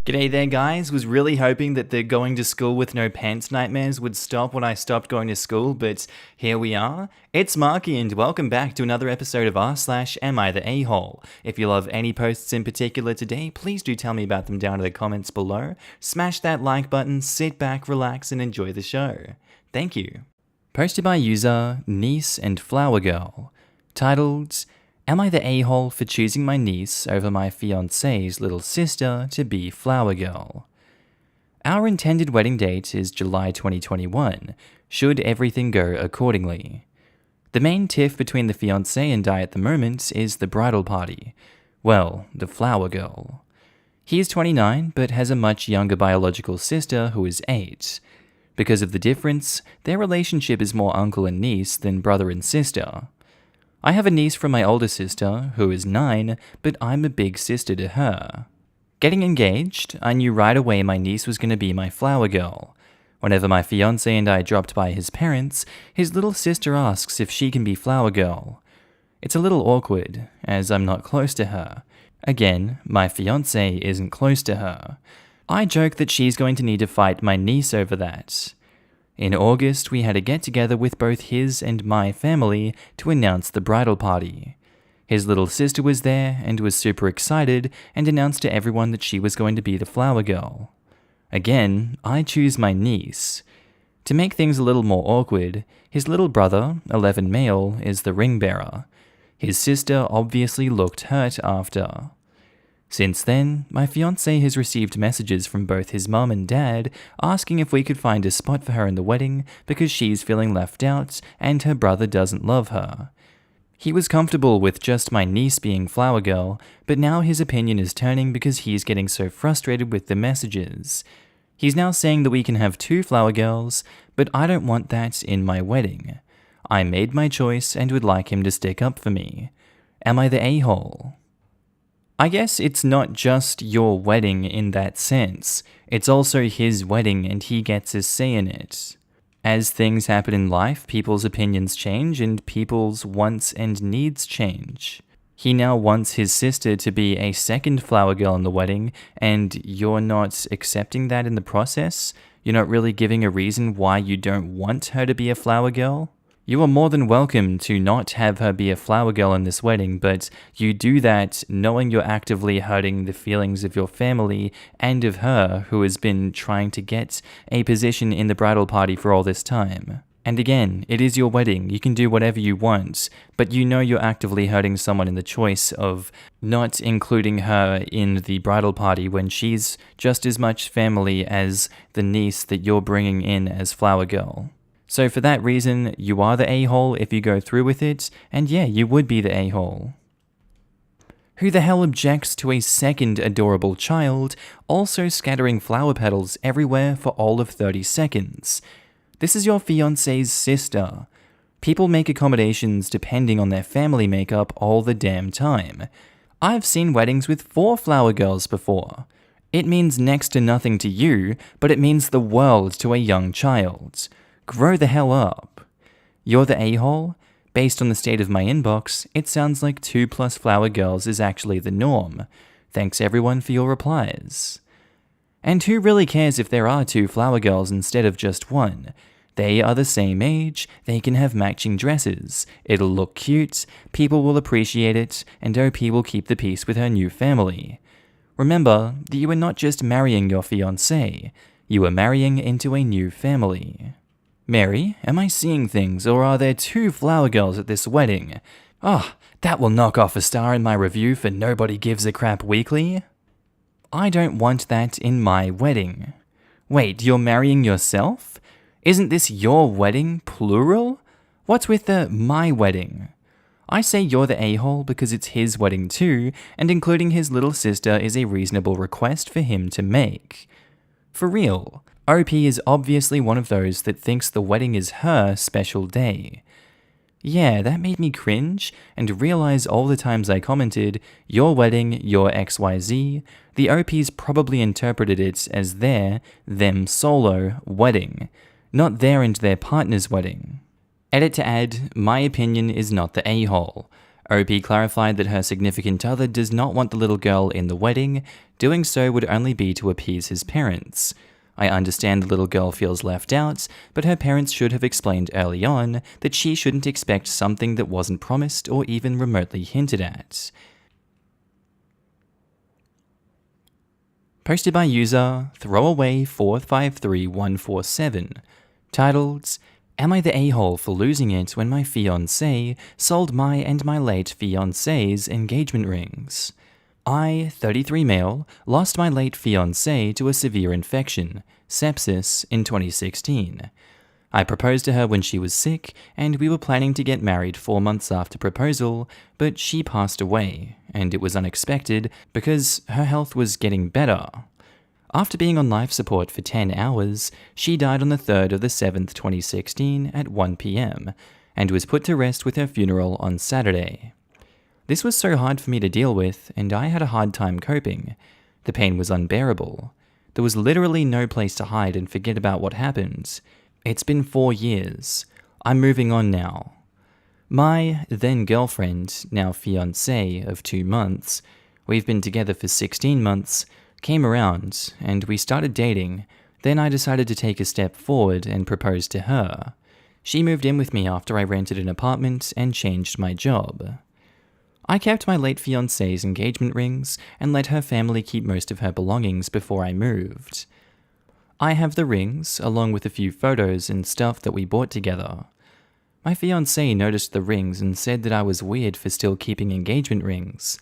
G'day there guys, was really hoping that the going to school with no pants nightmares would stop when I stopped going to school, but here we are. It's Markee and welcome back to another episode of r/Am I the A-hole. If you love any posts in particular today, please do tell me about them down in the comments below. Smash that like button, sit back, relax and enjoy the show. Thank you. Posted by user Niece and Flower Girl. Titled, Am I the a-hole for choosing my niece over my fiance's little sister to be Flower Girl? Our intended wedding date is July 2021, should everything go accordingly. The main tiff between the fiancé and I at the moment is the bridal party. Well, the Flower Girl. He is 29, but has a much younger biological sister who is 8. Because of the difference, their relationship is more uncle and niece than brother and sister. I have a niece from my older sister, who is 9, but I'm a big sister to her. Getting engaged, I knew right away my niece was going to be my Flower Girl. Whenever my fiancé and I dropped by his parents, his little sister asks if she can be Flower Girl. It's a little awkward, as I'm not close to her. Again, my fiancé isn't close to her. I joke that she's going to need to fight my niece over that. In August, we had a get-together with both his and my family to announce the bridal party. His little sister was there and was super excited and announced to everyone that she was going to be the Flower Girl. Again, I choose my niece. To make things a little more awkward, his little brother, 11 male, is the ring bearer. His sister obviously looked hurt after. Since then, my fiancé has received messages from both his mum and dad asking if we could find a spot for her in the wedding because she's feeling left out and her brother doesn't love her. He was comfortable with just my niece being Flower Girl, but now his opinion is turning because he's getting so frustrated with the messages. He's now saying that we can have 2 Flower Girls, but I don't want that in my wedding. I made my choice and would like him to stick up for me. Am I the a-hole? I guess it's not just your wedding in that sense, it's also his wedding and he gets a say in it. As things happen in life, people's opinions change and people's wants and needs change. He now wants his sister to be a second Flower Girl in the wedding, and you're not accepting that in the process? You're not really giving a reason why you don't want her to be a Flower Girl? You are more than welcome to not have her be a Flower Girl in this wedding, but you do that knowing you're actively hurting the feelings of your family and of her who has been trying to get a position in the bridal party for all this time. And again, it is your wedding, you can do whatever you want, but you know you're actively hurting someone in the choice of not including her in the bridal party when she's just as much family as the niece that you're bringing in as Flower Girl. So for that reason, you are the a-hole if you go through with it, and yeah, you would be the a-hole. Who the hell objects to a second adorable child also scattering flower petals everywhere for all of 30 seconds? This is your fiancé's sister. People make accommodations depending on their family makeup all the damn time. I've seen weddings with 4 Flower Girls before. It means next to nothing to you, but it means the world to a young child. Grow the hell up. You're the a-hole? Based on the state of my inbox, it sounds like 2+ Flower Girls is actually the norm. Thanks everyone for your replies. And who really cares if there are 2 Flower Girls instead of just 1? They are the same age, they can have matching dresses, it'll look cute, people will appreciate it, and OP will keep the peace with her new family. Remember that you are not just marrying your fiancé, you are marrying into a new family. Mary, am I seeing things, or are there 2 Flower Girls at this wedding? That will knock off a star in my review for Nobody Gives a Crap Weekly. I don't want that in my wedding. Wait, you're marrying yourself? Isn't this your wedding, plural? What's with the my wedding? I say you're the a-hole because it's his wedding too, and including his little sister is a reasonable request for him to make. For real. OP is obviously one of those that thinks the wedding is her special day. Yeah, that made me cringe and realize all the times I commented, your wedding, your XYZ, the OPs probably interpreted it as them solo wedding, not their and their partner's wedding. Edit to add, my opinion is not the a-hole. OP clarified that her significant other does not want the little girl in the wedding. Doing so would only be to appease his parents. I understand the little girl feels left out, but her parents should have explained early on that she shouldn't expect something that wasn't promised or even remotely hinted at. Posted by user throwaway453147, titled, "Am I the a-hole for losing it when my fiancé sold my and my late fiancé's engagement rings? I, 33 male, lost my late fiancé to a severe infection, sepsis, in 2016. I proposed to her when she was sick, and we were planning to get married 4 months after proposal, but she passed away, and it was unexpected because her health was getting better. After being on life support for 10 hours, she died on the 3rd of the 7th, 2016 at 1 p.m., and was put to rest with her funeral on Saturday. This was so hard for me to deal with, and I had a hard time coping. The pain was unbearable. There was literally no place to hide and forget about what happened. It's been 4 years. I'm moving on now. My then-girlfriend, now fiancé of 2 months, we've been together for 16 months, came around, and we started dating. Then I decided to take a step forward and propose to her. She moved in with me after I rented an apartment and changed my job. I kept my late fiancé's engagement rings and let her family keep most of her belongings before I moved. I have the rings, along with a few photos and stuff that we bought together. My fiancé noticed the rings and said that I was weird for still keeping engagement rings.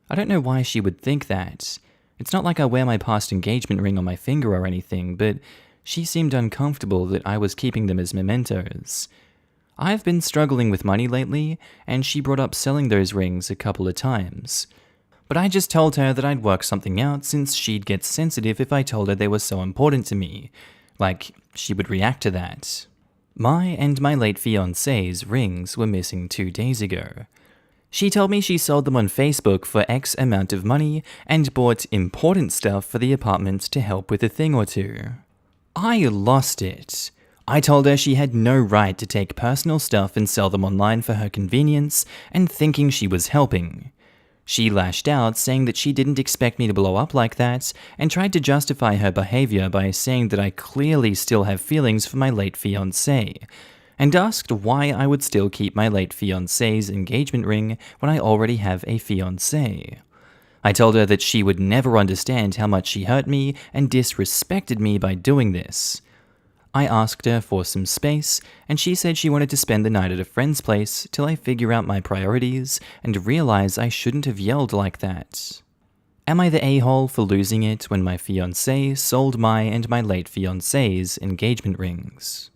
I don't know why she would think that. It's not like I wear my past engagement ring on my finger or anything, but she seemed uncomfortable that I was keeping them as mementos. I've been struggling with money lately, and she brought up selling those rings a couple of times. But I just told her that I'd work something out since she'd get sensitive if I told her they were so important to me. Like, she would react to that. My and my late fiancé's rings were missing 2 days ago. She told me she sold them on Facebook for X amount of money and bought important stuff for the apartment to help with a thing or two. I lost it. I told her she had no right to take personal stuff and sell them online for her convenience, and thinking she was helping. She lashed out, saying that she didn't expect me to blow up like that, and tried to justify her behavior by saying that I clearly still have feelings for my late fiancé, and asked why I would still keep my late fiancé's engagement ring when I already have a fiancé. I told her that she would never understand how much she hurt me and disrespected me by doing this. I asked her for some space, and she said she wanted to spend the night at a friend's place till I figure out my priorities and realize I shouldn't have yelled like that. Am I the a-hole for losing it when my fiancé sold my and my late fiancé's engagement rings?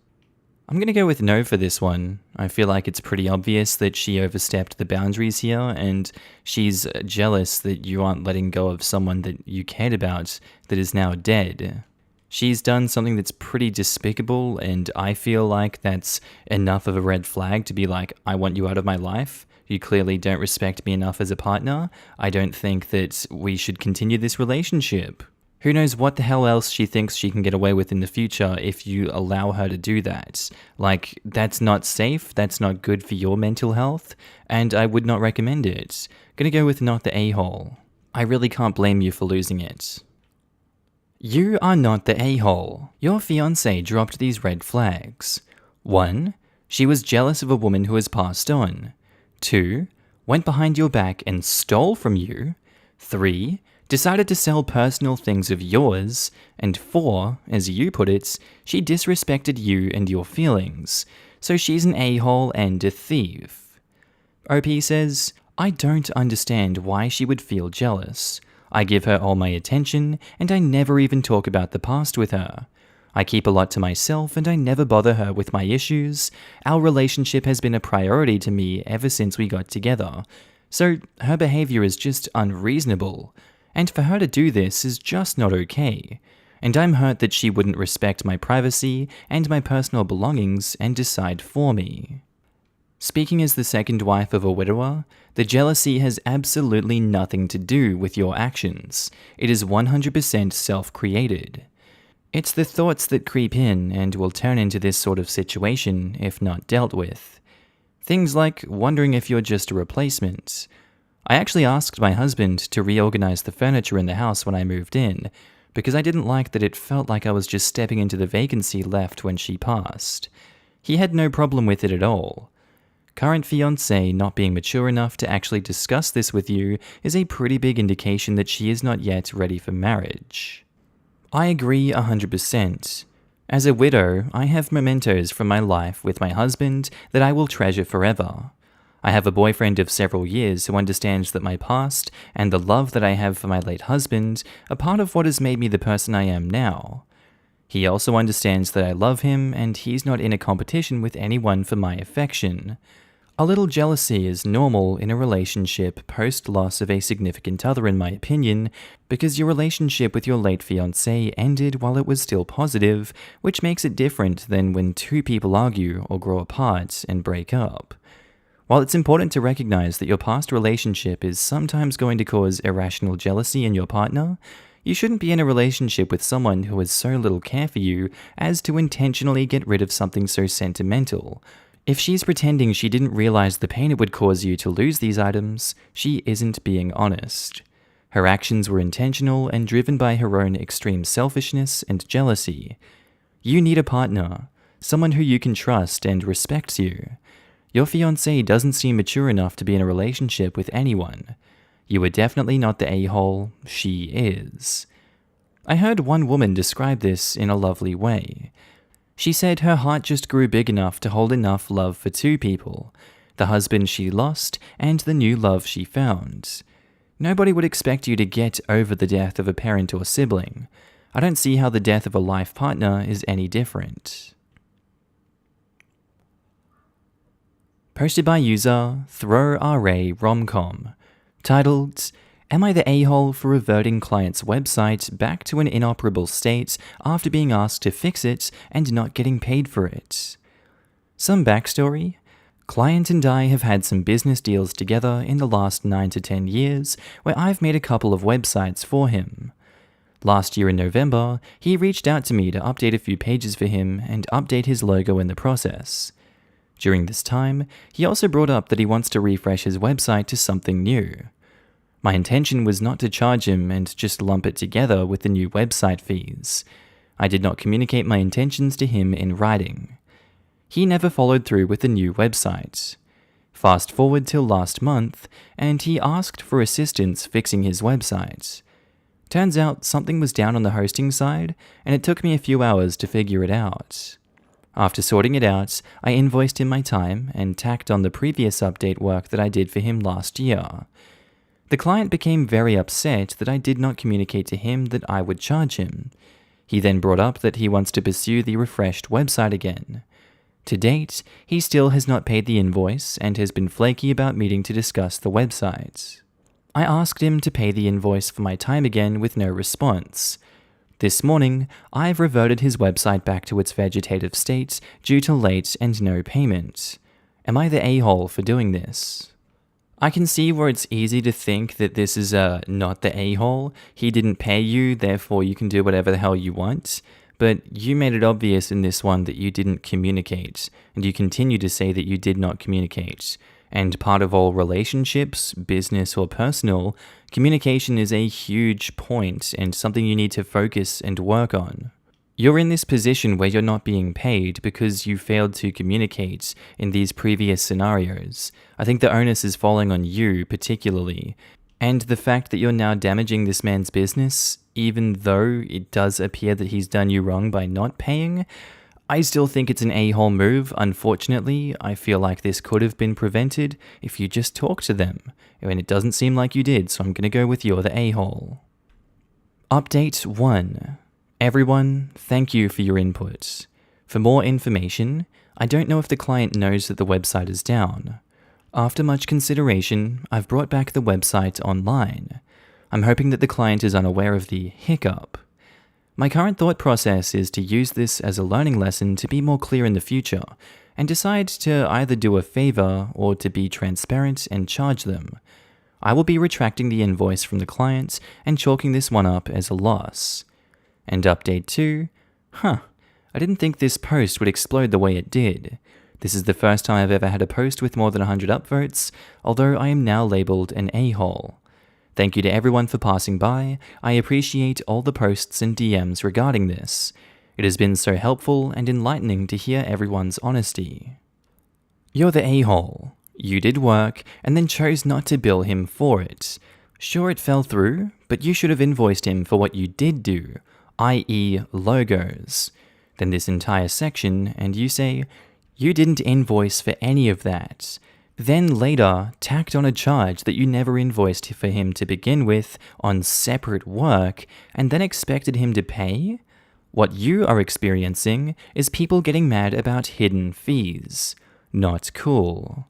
I'm gonna go with no for this one. I feel like it's pretty obvious that she overstepped the boundaries here, and she's jealous that you aren't letting go of someone that you cared about that is now dead. She's done something that's pretty despicable, and I feel like that's enough of a red flag to be like, I want you out of my life. You clearly don't respect me enough as a partner. I don't think that we should continue this relationship. Who knows what the hell else she thinks she can get away with in the future if you allow her to do that. Like, that's not safe, that's not good for your mental health, and I would not recommend it. Gonna go with not the a-hole. I really can't blame you for losing it. You are not the a-hole. Your fiancé dropped these red flags. 1. She was jealous of a woman who has passed on. 2. Went behind your back and stole from you. 3. Decided to sell personal things of yours. And 4, as you put it, she disrespected you and your feelings. So she's an a-hole and a thief. OP says, I don't understand why she would feel jealous. I give her all my attention, and I never even talk about the past with her. I keep a lot to myself, and I never bother her with my issues. Our relationship has been a priority to me ever since we got together. So her behavior is just unreasonable, and for her to do this is just not okay. And I'm hurt that she wouldn't respect my privacy and my personal belongings and decide for me. Speaking as the second wife of a widower, the jealousy has absolutely nothing to do with your actions. It is 100% self-created. It's the thoughts that creep in and will turn into this sort of situation if not dealt with. Things like wondering if you're just a replacement. I actually asked my husband to reorganize the furniture in the house when I moved in, because I didn't like that it felt like I was just stepping into the vacancy left when she passed. He had no problem with it at all. Current fiancé not being mature enough to actually discuss this with you is a pretty big indication that she is not yet ready for marriage. I agree 100%. As a widow, I have mementos from my life with my husband that I will treasure forever. I have a boyfriend of several years who understands that my past and the love that I have for my late husband are part of what has made me the person I am now. He also understands that I love him and he's not in a competition with anyone for my affection. A little jealousy is normal in a relationship post-loss of a significant other in my opinion, because your relationship with your late fiancé ended while it was still positive, which makes it different than when two people argue or grow apart and break up. While it's important to recognize that your past relationship is sometimes going to cause irrational jealousy in your partner, you shouldn't be in a relationship with someone who has so little care for you as to intentionally get rid of something so sentimental. If she's pretending she didn't realize the pain it would cause you to lose these items, she isn't being honest. Her actions were intentional and driven by her own extreme selfishness and jealousy. You need a partner, someone who you can trust and respects you. Your fiancé doesn't seem mature enough to be in a relationship with anyone. You are definitely not the a-hole, she is. I heard one woman describe this in a lovely way. She said her heart just grew big enough to hold enough love for two people, the husband she lost and the new love she found. Nobody would expect you to get over the death of a parent or sibling. I don't see how the death of a life partner is any different. Posted by user ThrowRA Romcom, titled, "Am I the a-hole for reverting client's website back to an inoperable state after being asked to fix it and not getting paid for it?" Some backstory. Client and I have had some business deals together in the last 9 to 10 years where I've made a couple of websites for him. Last year in November, he reached out to me to update a few pages for him and update his logo in the process. During this time, he also brought up that he wants to refresh his website to something new. My intention was not to charge him and just lump it together with the new website fees. I did not communicate my intentions to him in writing. He never followed through with the new website. Fast forward till last month, and he asked for assistance fixing his website. Turns out something was down on the hosting side, and it took me a few hours to figure it out. After sorting it out, I invoiced him my time and tacked on the previous update work that I did for him last year. The client became very upset that I did not communicate to him that I would charge him. He then brought up that he wants to pursue the refreshed website again. To date, he still has not paid the invoice and has been flaky about meeting to discuss the website. I asked him to pay the invoice for my time again with no response. This morning, I've reverted his website back to its vegetative state due to late and no payment. Am I the a-hole for doing this? I can see where it's easy to think that this is not the a-hole. He didn't pay you, therefore you can do whatever the hell you want. But you made it obvious in this one that you didn't communicate, and you continue to say that you did not communicate. And part of all relationships, business or personal, communication is a huge point and something you need to focus and work on. You're in this position where you're not being paid because you failed to communicate in these previous scenarios. I think the onus is falling on you particularly. And the fact that you're now damaging this man's business, even though it does appear that he's done you wrong by not paying, I still think it's an a-hole move. Unfortunately, I feel like this could have been prevented if you just talked to them. And it doesn't seem like you did, so I'm going to go with you're the a-hole. Update 1. Everyone, thank you for your input. For more information, I don't know if the client knows that the website is down. After much consideration, I've brought back the website online. I'm hoping that the client is unaware of the hiccup. My current thought process is to use this as a learning lesson to be more clear in the future, and decide to either do a favor or to be transparent and charge them. I will be retracting the invoice from the client and chalking this one up as a loss. And update 2, I didn't think this post would explode the way it did. This is the first time I've ever had a post with more than 100 upvotes, although I am now labeled an a-hole. Thank you to everyone for passing by. I appreciate all the posts and DMs regarding this. It has been so helpful and enlightening to hear everyone's honesty. You're the a-hole. You did work and then chose not to bill him for it. Sure, it fell through, but you should have invoiced him for what you did do, i.e. logos. Then this entire section, and you say, you didn't invoice for any of that. Then later, tacked on a charge that you never invoiced for him to begin with on separate work, and then expected him to pay? What you are experiencing is people getting mad about hidden fees. Not cool.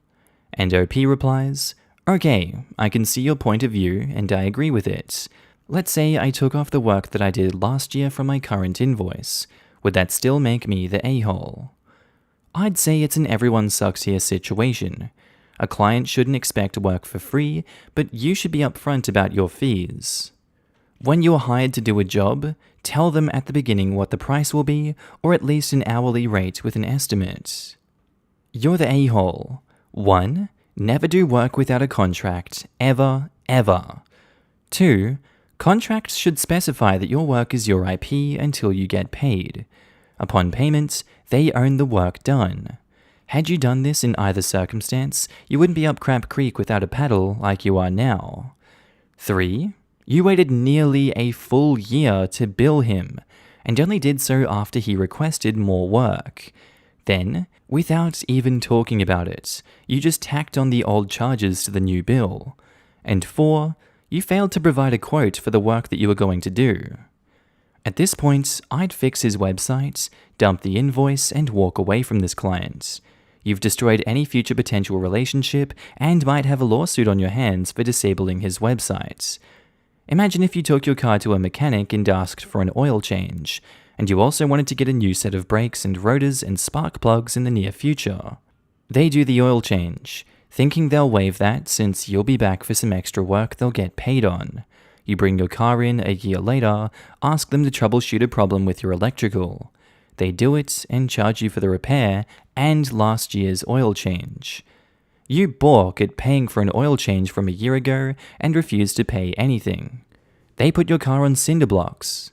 And OP replies, okay, I can see your point of view and I agree with it. Let's say I took off the work that I did last year from my current invoice. Would that still make me the a-hole? I'd say it's an everyone sucks here situation. A client shouldn't expect work for free, but you should be upfront about your fees. When you're hired to do a job, tell them at the beginning what the price will be, or at least an hourly rate with an estimate. You're the a-hole. 1. Never do work without a contract, ever, ever. 2. Contracts should specify that your work is your IP until you get paid. Upon payment, they own the work done. Had you done this in either circumstance, you wouldn't be up Crap Creek without a paddle like you are now. 3. You waited nearly a full year to bill him, and only did so after he requested more work. Then, without even talking about it, you just tacked on the old charges to the new bill. And 4. You failed to provide a quote for the work that you were going to do. At this point, I'd fix his website, dump the invoice, and walk away from this client. You've destroyed any future potential relationship and might have a lawsuit on your hands for disabling his website. Imagine if you took your car to a mechanic and asked for an oil change, and you also wanted to get a new set of brakes and rotors and spark plugs in the near future. They do the oil change, thinking they'll waive that since you'll be back for some extra work they'll get paid on. You bring your car in a year later, ask them to troubleshoot a problem with your electrical. They do it and charge you for the repair and last year's oil change. You balk at paying for an oil change from a year ago and refuse to pay anything. They put your car on cinder blocks.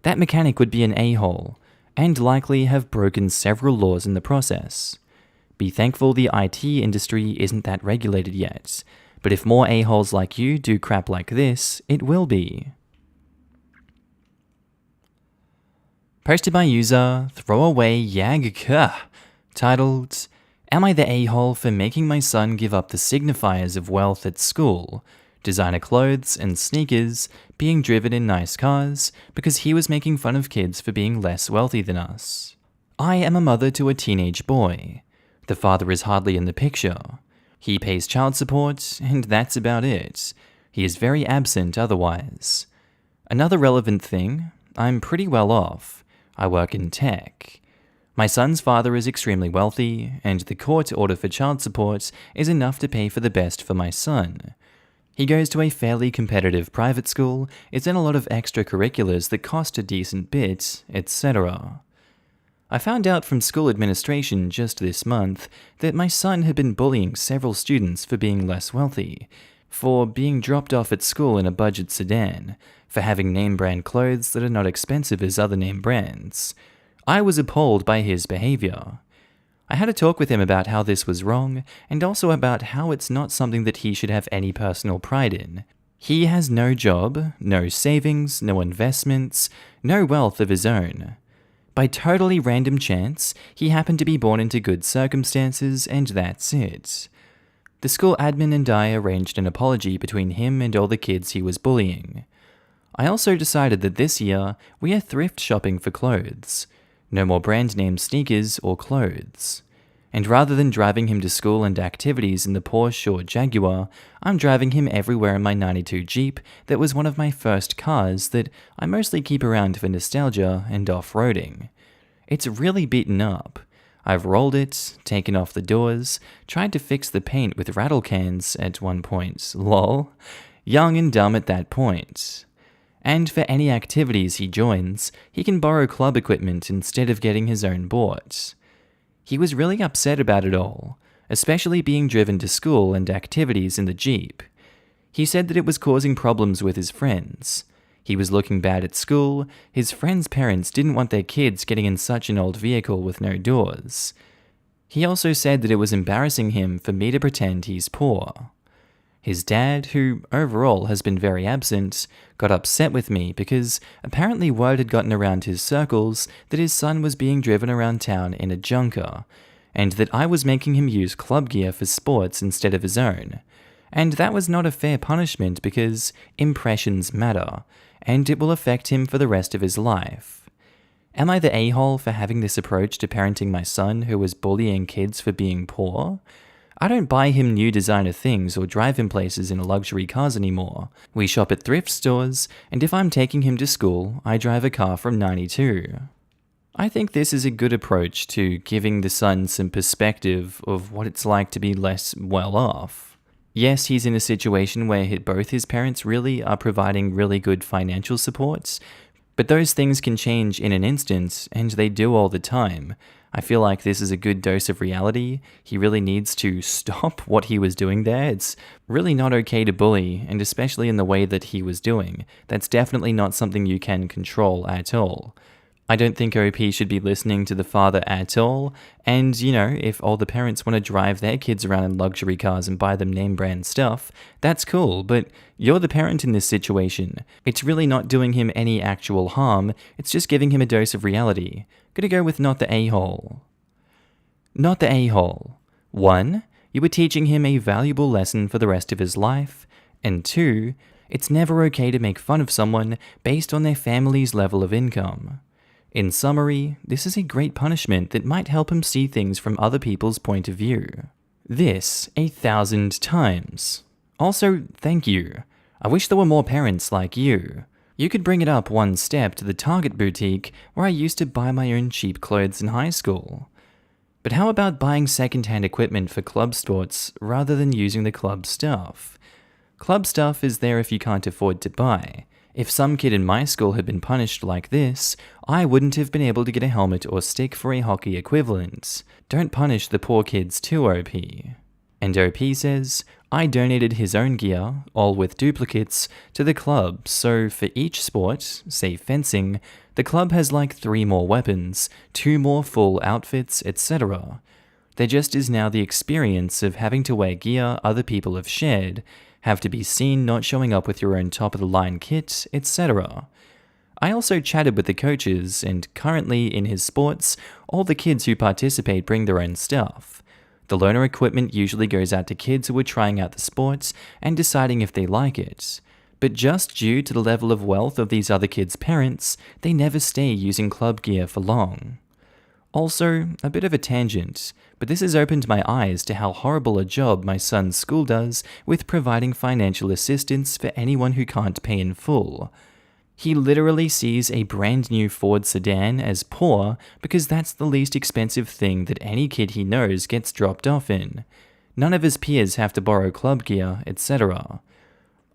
That mechanic would be an a-hole and likely have broken several laws in the process. Be thankful the IT industry isn't that regulated yet, but if more a-holes like you do crap like this, it will be. Posted by user Throwaway Yag, titled, Am I the a-hole for making my son give up the signifiers of wealth at school, designer clothes and sneakers, being driven in nice cars, because he was making fun of kids for being less wealthy than us? I am a mother to a teenage boy. The father is hardly in the picture. He pays child support, and that's about it. He is very absent otherwise. Another relevant thing, I'm pretty well off. I work in tech. My son's father is extremely wealthy, and the court order for child support is enough to pay for the best for my son. He goes to a fairly competitive private school, is in a lot of extracurriculars that cost a decent bit, etc. I found out from school administration just this month that my son had been bullying several students for being less wealthy, for being dropped off at school in a budget sedan, for having name-brand clothes that are not expensive as other name brands. I was appalled by his behavior. I had a talk with him about how this was wrong, and also about how it's not something that he should have any personal pride in. He has no job, no savings, no investments, no wealth of his own. By totally random chance, he happened to be born into good circumstances, and that's it. The school admin and I arranged an apology between him and all the kids he was bullying. I also decided that this year, we are thrift shopping for clothes. No more brand name sneakers or clothes. And rather than driving him to school and activities in the Porsche or Jaguar, I'm driving him everywhere in my '92 Jeep that was one of my first cars that I mostly keep around for nostalgia and off-roading. It's really beaten up. I've rolled it, taken off the doors, tried to fix the paint with rattle cans at one point, lol. Young and dumb at that point. And for any activities he joins, he can borrow club equipment instead of getting his own board. He was really upset about it all, especially being driven to school and activities in the Jeep. He said that it was causing problems with his friends. He was looking bad at school, his friends' parents didn't want their kids getting in such an old vehicle with no doors. He also said that it was embarrassing him for me to pretend he's poor. His dad, who overall has been very absent, got upset with me because apparently word had gotten around his circles that his son was being driven around town in a junker, and that I was making him use club gear for sports instead of his own. And that was not a fair punishment because impressions matter, and it will affect him for the rest of his life. Am I the a-hole for having this approach to parenting my son who was bullying kids for being poor? I don't buy him new designer things or drive him places in luxury cars anymore. We shop at thrift stores, and if I'm taking him to school, I drive a car from '92. I think this is a good approach to giving the son some perspective of what it's like to be less well off. Yes, he's in a situation where both his parents really are providing really good financial supports, but those things can change in an instant, and they do all the time. I feel like this is a good dose of reality. He really needs to stop what he was doing there. It's really not okay to bully, and especially in the way that he was doing. That's definitely not something you can control at all. I don't think OP should be listening to the father at all, and if all the parents want to drive their kids around in luxury cars and buy them name brand stuff, that's cool, but you're the parent in this situation. It's really not doing him any actual harm, it's just giving him a dose of reality. Gonna go with not the a-hole. Not the a-hole. 1. You were teaching him a valuable lesson for the rest of his life, and 2. It's never okay to make fun of someone based on their family's level of income. In summary, this is a great punishment that might help him see things from other people's point of view. This 1,000 times. Also, thank you. I wish there were more parents like you. You could bring it up one step to the Target boutique where I used to buy my own cheap clothes in high school. But how about buying second-hand equipment for club sports rather than using the club stuff? Club stuff is there if you can't afford to buy. If some kid in my school had been punished like this, I wouldn't have been able to get a helmet or stick for a hockey equivalent. Don't punish the poor kids too, OP. And OP says, I donated his own gear, all with duplicates, to the club, so for each sport, say fencing, the club has like 3 more weapons, 2 more full outfits, etc. There just is now the experience of having to wear gear other people have shared, have to be seen not showing up with your own top-of-the-line kit, etc. I also chatted with the coaches, and currently in his sports, all the kids who participate bring their own stuff. The loaner equipment usually goes out to kids who are trying out the sports and deciding if they like it. But just due to the level of wealth of these other kids' parents, they never stay using club gear for long. Also, a bit of a tangent, but this has opened my eyes to how horrible a job my son's school does with providing financial assistance for anyone who can't pay in full. He literally sees a brand new Ford sedan as poor because that's the least expensive thing that any kid he knows gets dropped off in. None of his peers have to borrow club gear, etc.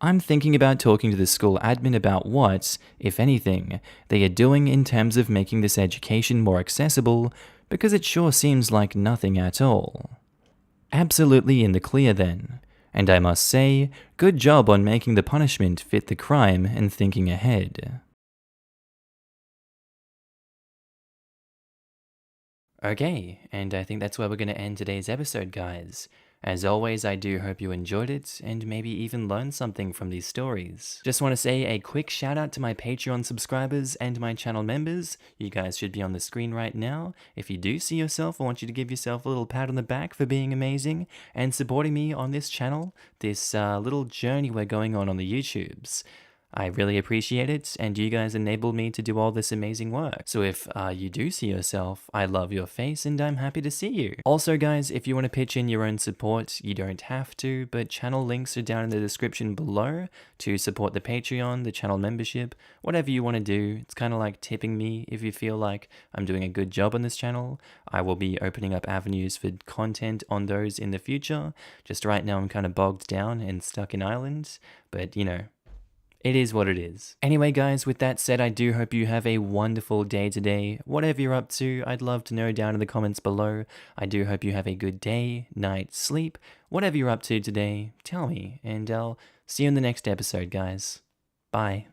I'm thinking about talking to the school admin about what, if anything, they are doing in terms of making this education more accessible, because it sure seems like nothing at all. Absolutely in the clear then, and I must say, good job on making the punishment fit the crime and thinking ahead. Okay, and I think that's where we're going to end today's episode, guys. As always, I do hope you enjoyed it, and maybe even learned something from these stories. Just want to say a quick shout out to my Patreon subscribers and my channel members. You guys should be on the screen right now. If you do see yourself, I want you to give yourself a little pat on the back for being amazing and supporting me on this channel, this little journey we're going on the YouTubes. I really appreciate it, and you guys enable me to do all this amazing work. So if you do see yourself, I love your face and I'm happy to see you. Also guys, if you want to pitch in your own support, you don't have to, but channel links are down in the description below to support the Patreon, the channel membership, whatever you want to do. It's kind of like tipping me if you feel like I'm doing a good job on this channel. I will be opening up avenues for content on those in the future. Just right now I'm kind of bogged down and stuck in Ireland, but It is what it is. Anyway, guys, with that said, I do hope you have a wonderful day today. Whatever you're up to, I'd love to know down in the comments below. I do hope you have a good day, night, sleep. Whatever you're up to today, tell me, and I'll see you in the next episode, guys. Bye.